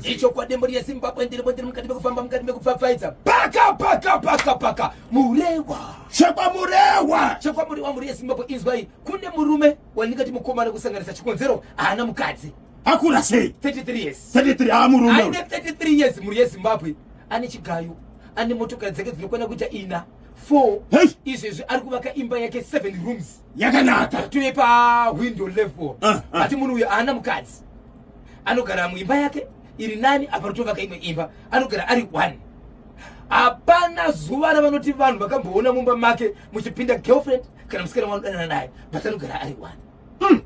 icho kwa dembo ya Zimbabwe ndiri mukati mekufamba mukati mekupfapfaidza paka murewa chekwa murewa muri yeZimbabwe. Inzwai, kune murume wanikati mukomana kusanganisa chikonzero haana mukadzi akura sei 33 years 33 murume aine 33 years muri yeZimbabwe, ane chigayo, ane motokari dzake dzinokwana kuita ina 4 izvezvi ari kuvaka imba yake 7 rooms yakanaka tuye window level. Ati munhu uyu haana mukadzi, anogara muimba yake iri nani, apa rotovaka imwe imba anogara ari 1. Hapana zuva ravanoti vanhu vakamboona mumba make muchipinda girlfriend kana musikana wanodanana naye, but anogara ari 1.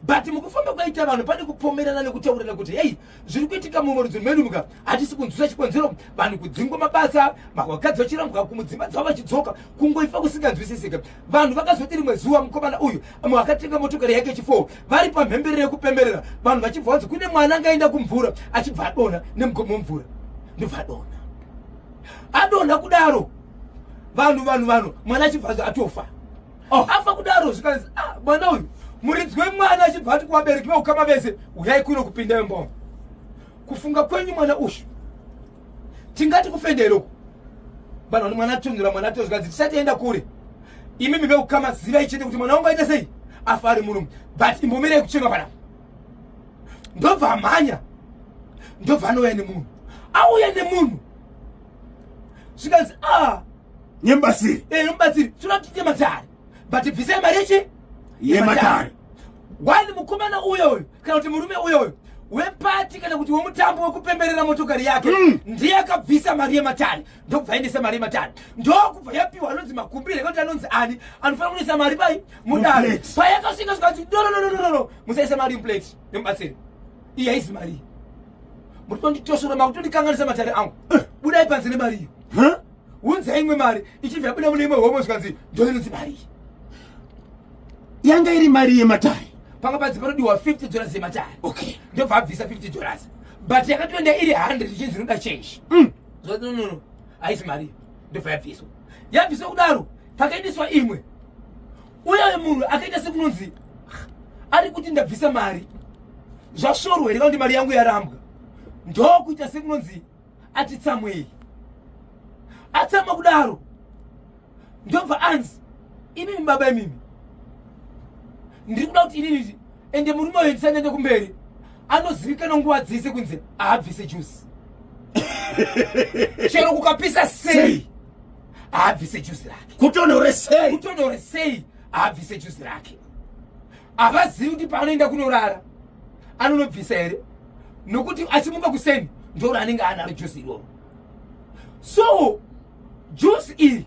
But mukufamba kwaita vanhu pane kupomerana nekutaurana kuti hei, zviri kuitika mumurudzi mwedu muka hatisi kunzwisa chikonzero, vanhu kudzingwa mabasa, vakadzi vachirambwa kumudzimba dzavo vachidzoka, kungoifa kusinganzwisisika. Vanhu vakazoti rimwe zuva mukomana uyu akatenga motokari yake chi4 vari pamhemberero yekupemberera, vanhu vachibva vanzi kune mwana angaenda kumvura achibva adonha nemugomo wemvura, ndobva adonha kudaro, vanhu mwana achibva atofa. Afa kudaro zvikanzi mwana uyu muridzi wemwana achibva ati kuvabereki veukama vese, uyai kuno kupinda wemboma. Kufunga kwenyu mwana ushu tingati kufenderoku, vanhu vani mwana atondera mwana atozvikanzi tisatienda kure, imimi veukama zivai chete kuti mwana wangu aita sei, afa ari murume, but imbomirei kuchenga panapa. Ndobva amhanya, ndobva anouya nemunhu, auya nemunhu zvikanzi nyembatsiri mubatsiri tinoda kuti matare, but bvisai mari yechi yematare. Wani mukomana uyoyo kana kuti murume uyoyo wepati kana kuti wemutambo wekupemberera motokari yake ndiye akabvisa mari yematare, ndokubva aendesa mari yematare, ndokubva yapiwa anonzi makumbire kuti anonzi ani anofanira kunoisa mari pai mudare payakasvika zvikati no musaisa mari muplate nemubatsiri iye haisi mari, muri kunditosora makutondikanganisa matare angu, budai panze nemari iyo, unzai imwe mari ichibva yabuda mune imwe homwe zvikanzi ndoinonzi mari yanga iri mari yematare, panga panzi panodiwa $50 yematare. Okay, ndobva abvisa $50, but yakatoenda iri 100 ichinzi inoda change. No, haisi mari, ndobva yabviswa kudaro, pakaendeswa imwe. Uye munhu akaita sekunonzi ari kuti ndabvisa mari, zvashorwa here kuti mari yangu yarambwa, ndokuita sekunonzi ati tsamwei, atsama kudaro, ndobva anzi imimi baba imimi ndiri kuda kuti inini ende murume uyu ndisanyanya kumberi anozivikana nguva dzese kunze aabvise juzi chero kukapisa sei aabvise juzi rake, kutonore sei aabvise juzi rake. Havazivi kuti paanoenda kunorara anonobvisa here, nokuti achimuka kuseni ndoro anenge anaro juzi iroro. So juzi iri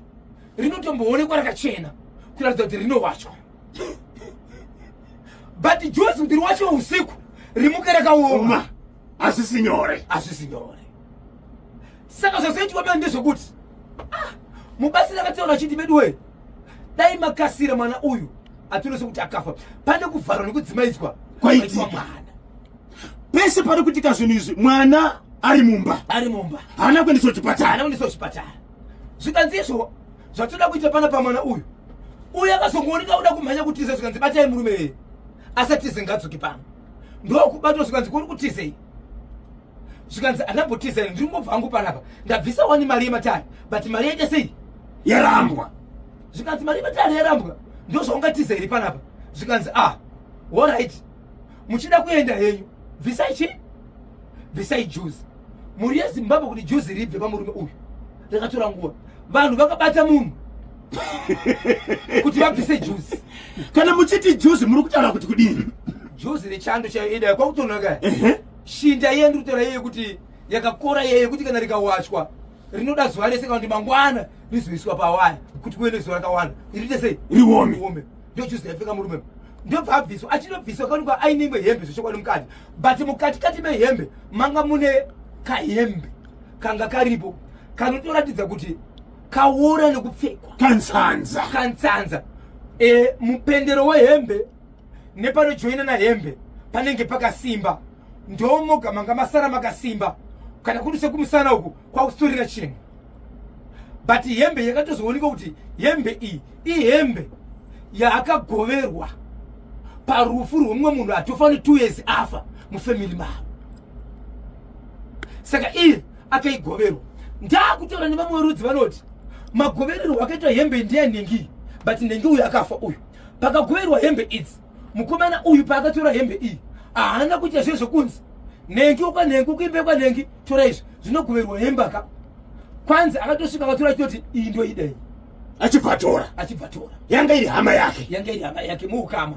rinotomboonekwa rakachena kuratidza kuti rinowachwa, but juzi kuti riwachwa usiku rimuke rakaoma asisi nyore. Saka zvazoitwa manje ndezvokuti mubatsiri akataura achiti bedwe dai makasira mwana uyu atinose kuti akafa, pane kuvharwa nekudzimaidzwa kwaitwa mwana pese pari kuitika zvinhu izvi, mwana ari mumba haana kuendeswa kuchipatara. Zvikanzi izvo zvatoda kuita pana pamwana uyu akazongooneka uda kumhanya kutiza, zvikanzi batai murume asatize ngadzoki pano, ndokubatwa zvikanzi kuri kutizei, zvikanzi andambotizai ndirimbobva hangu panapa ndabvisa wani mari yematare, but mari yaita sei yarambwa. Zvikanzi mari yematare yarambwa, ndozvaungatizei panapa, zvikanzi alright, muchida kuenda henyu bvisai juzi. Muri yeZimbabwe kuti juzi ribve pamurume uyu rakatora nguva, vanhu vakabata munhu kuti vabvise juzi. Kana muchiti juzi muri kutaura kuti kudini? Juzi rechando chaida kwakutonaka shinda yendu kutora yeye kuti yakakora yeye kuti kana rikawachwa rinoda zuva rese kana kuti mangwana rizoiswa pawaya kuti kuende zuva rakawanda irite sei riome. Ndio juzi yafika murume ndobva abviswa, achinobviswa kaonekwa aine imwe hembe zvochokwadi mukati, but mukatikati mehembe manga mune kahembe kanga karipo kanotoratidza kuti kaora nekupfekwa kansanza. Mupendero wehembe nepanojoina nahembe panenge pakasimba, ndomoga manga masara makasimba, kana kuti sekumusana uku kwakusitorina chinhu, but hembe yakatozooneka kuti hembe iyi ihembe yaakagoverwa parufu rwomumwe munhu atofanira 2 years afa mufamily mavo. saka iye akaigoverwa. Ndakutaura nevamwe rudzi vanoti magoverero wakaitwa hembe ndianengi, but nengi uyu akafa uyu. Pakagoverwa hembe idzi, mukomana uyu paakatora hembe iyi haana kuita zvezvokunzi nengi ukwanengi ukuimbe kwanengi tora izvi zvinogoverwa hembe aka. Kwanza akatosvika akatora achitoti iyi ndo idai achibvatora yanga iri hama yake muukama.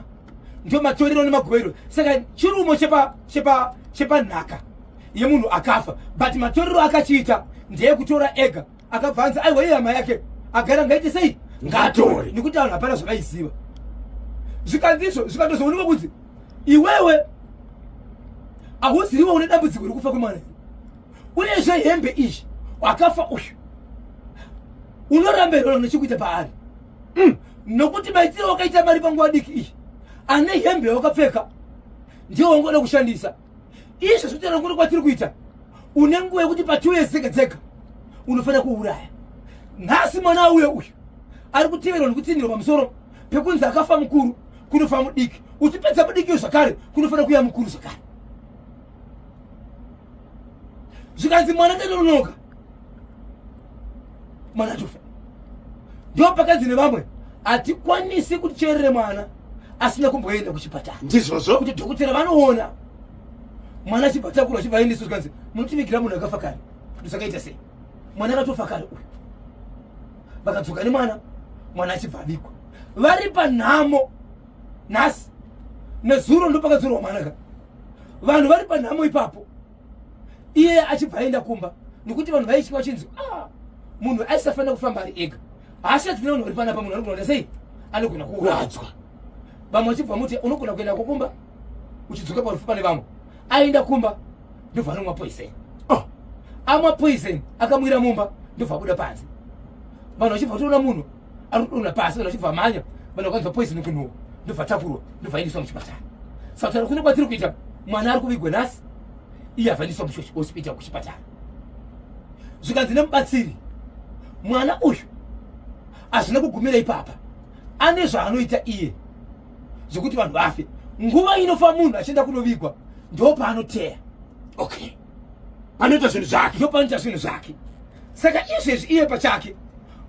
Ndio matorero nemagoverero. Saka chirumo chepanhaka yemunhu akafa, but matorero akachiita ndeyekutora ega. Akabvanza aiwa iye hama yake agara ngaite sei ngatore, nekuti vanhu hapana zvavaiziva. Zvikanzizvo zvikatozoonekwa kuti iwewe hauziviwa une dambudziko rekufa kwemwana, uyezve hembe izvi wakafa uyu unoramberwa nechikuita paari. Nokuti maitiro wakaita mari panguva diki iyi, ane hembe wakapfeka ndiyo wangoda kushandisa. Izvo zvitara nguri kwatiri kuita, une nguva yekuti pa2 dzega dzega unofanira kuuraya. Nhasi mwana uye uyu ari kuteverwa nekutsindirwa pamusoro pekunzi akafa mukuru kunofa mudiki, uchipedza mudiki zvakare kunofanira kuya mukuru zvakare. Zvikanzi mwana nganonoka, mwana atofa. Ndio pakanzi nevamwe hatikwanisi kuticherera mwana asina kumboenda kuchipatara. Ndizvozvo kuti dhokotera vanoona mwana achibva takurwa achibva aendeswa. Zvikanzi munotivigira munhu akafa kare, ndosakaita sei? Mwana akatofa kare uyu. Vakadzoka nemwana, mwana achibva avigwa. Vari panhamo nhasi, nezuro ndo pakadzorwa mwana ka. Vanhu vari panhamo ipapo, iye achibva aenda kumba, nekuti vanhu vaitya vachinzi munhu aisafanira kufamba ari ega. Haasati vanhu vari panapa, munhu anogona sei anogona kuuradzwa. Vamwe vachibva muti unogona kuenda kukumba uchidzoka parufu pane vamwe. Aenda kumba ndobva anomwa poison. Amwa poison akamwira mumba ndobva abuda panze. Vanhu vachibva toona munhu ari kudonha pasi, vanhu vachibva manya, vanhu vakanzwa poison kunhuhwa ndobva takurwa ndobva aendeswa muchipatara. Saka taura kune kwatiri kuita, mwana ari kuvigwa nhasi, iye avhaniswa muhospital kuchipatara. Zvikanzi nemubatsiri, mwana uyu hazvina kugumira ipapa, ane zvaanoita iye zvokuti vanhu vafe. Nguva inofa munhu achienda kunovigwa ndo paanoteya. Okay, panoita zvinhu zvake, ndo panoita zvinhu zvake. Saka izvezvi iye pachake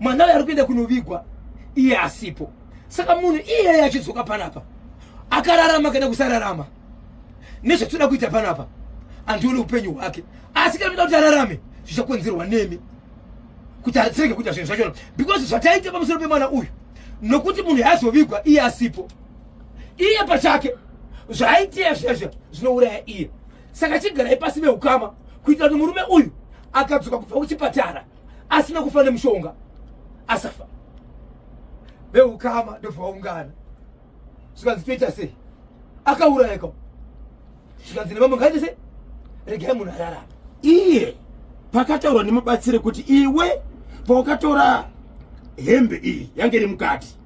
mwana uyu ari kuenda kunovigwa iye asipo. Saka munhu iyeye achidzoka panapa akararama kana kusararama, nezvatoda kuita panapa handioni upenyu hwake. Asi kana toda kuti ararame zvichakonzerwa nemi kuti arege kuita zvinhu zvachona, because zvataita pamusoro pemwana uyu nokuti munhu haazovigwa iye asipo. Iye pachake zvaaitiya zvezve zvinouraya iye. Saka chigarai pasi veukama kuitira kuti murume uyu akadzoka kubva kuchipatara asina kufa nemushonga asafa. Veukama ndobva vaungana, zvikanzi toita sei, akaurayika. Zvikanzi nevamwe ngaite sei, regai munhu ararama. Iye pakataurwa nemubatsiri kuti iwe paukatora hembe iyi yange iri mukati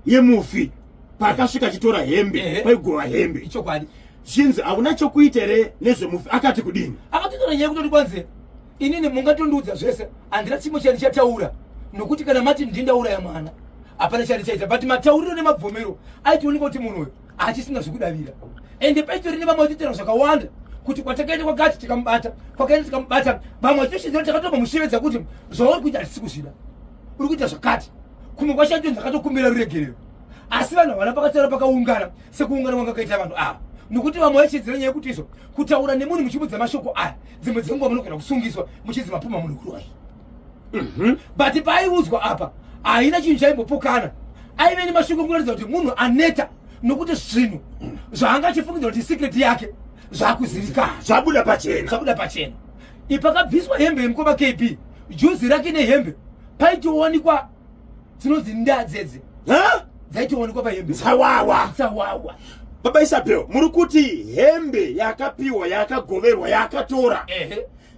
yemufi, pakasvika chitora hembe paigova hembe, ichokwadi zvinzi hauna chokuita here nezvemufi. Akati kudini? Akatotora nyaya kutoti kwanze inini mungatondiudza zvese, handina chimwe chani chataura, nokuti kana mati ndindauraya mwana hapana chani chaita. But matauriro nemabvomero aitooneka kuti munhu uyu hachisina zvekudavira, ende paitori nevamwe vachitera zvakawanda kuti kwatakaenda kwakati tikamubata, kwakaenda tikamubata. Vamwe vachitoshidzira takatopa mushevedza kuti zvauri kuita hatisi kuzvida, uri kuita zvakati. Kumwe kwashatonzi akatokumbira ruregerero, asi vanhu havana pakataura pakaungana sekuungana kwanga kaita vanhu ava. Nokuti vamwe vachidzira nyaya yekuti izvo kutaura nemunhu muchimudza mashoko aya dzimwe dzenguva munogona kusungiswa muchidzi mapuma munhu kuroyi. But paaiudzwa apa haina chinhu chaimbopokana, aive nemashoko kuratidza kuti munhu aneta, nokuti zvinhu zvaangachifungidzwa kuti secret yake zvakuzivikana, zvabuda pachena. Ipakabviswa hembe yemukoma KP, juzi rake nehembe paitowanikwa dzinonzi ndadzedze dzaitowanikwa pahembe tsawawa. Baba Isabel, muri kuti hembe yakapiwa yakagoverwa yakatora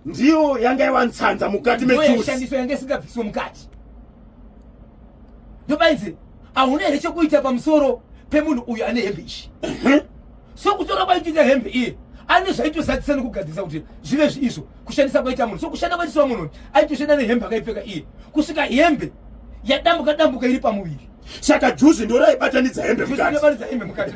ndiyo yanga iwanzanza mukati mejuzi, yashandiswa yanga isingabviswa mukati. Ndobainzi hauna here chekuita pamusoro pemunhu uyu ane hembe ishi. So kutora kwaitoita hembe iye ane zvaitozadzisa nekugadzisa kuti zvive izvo kushandisa kwaita munhu. So kushanda kwaitiswa munhu aitoshanda nehembe akaipfeka iye, kusvika hembe yadambuka iri pamuviri saka juzi ndo raibatanidza hembe mukati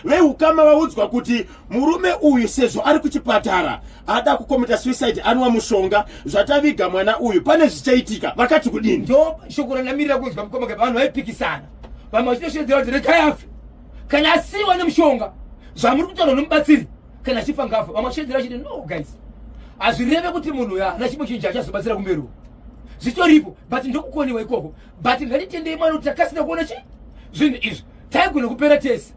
veukama vaudzwa kuti murume uyu sezvo ari kuchipatara ada kukomita suicide anwa mushonga zvataviga mwana uyu pane zvichaitika vakati kudini ndo shoko ranamirira kunzwa mukomaka vanhu vaipikisana vamwe vachitoshedzera kuti rekai afe kana asiwa nemushonga zvamuri kutaura nomubatsiri kana achifa ngafa vamwe vachitoedzera vachiti no guys hazvireve kuti munhu uyu haana chimwe chinhu chachazobatsira kumberiwo zvitoripo but ndokukoniwa ikoko but ngatitendei mwana kuti takasina kuona chi zvinhu izvi taigona kupera tese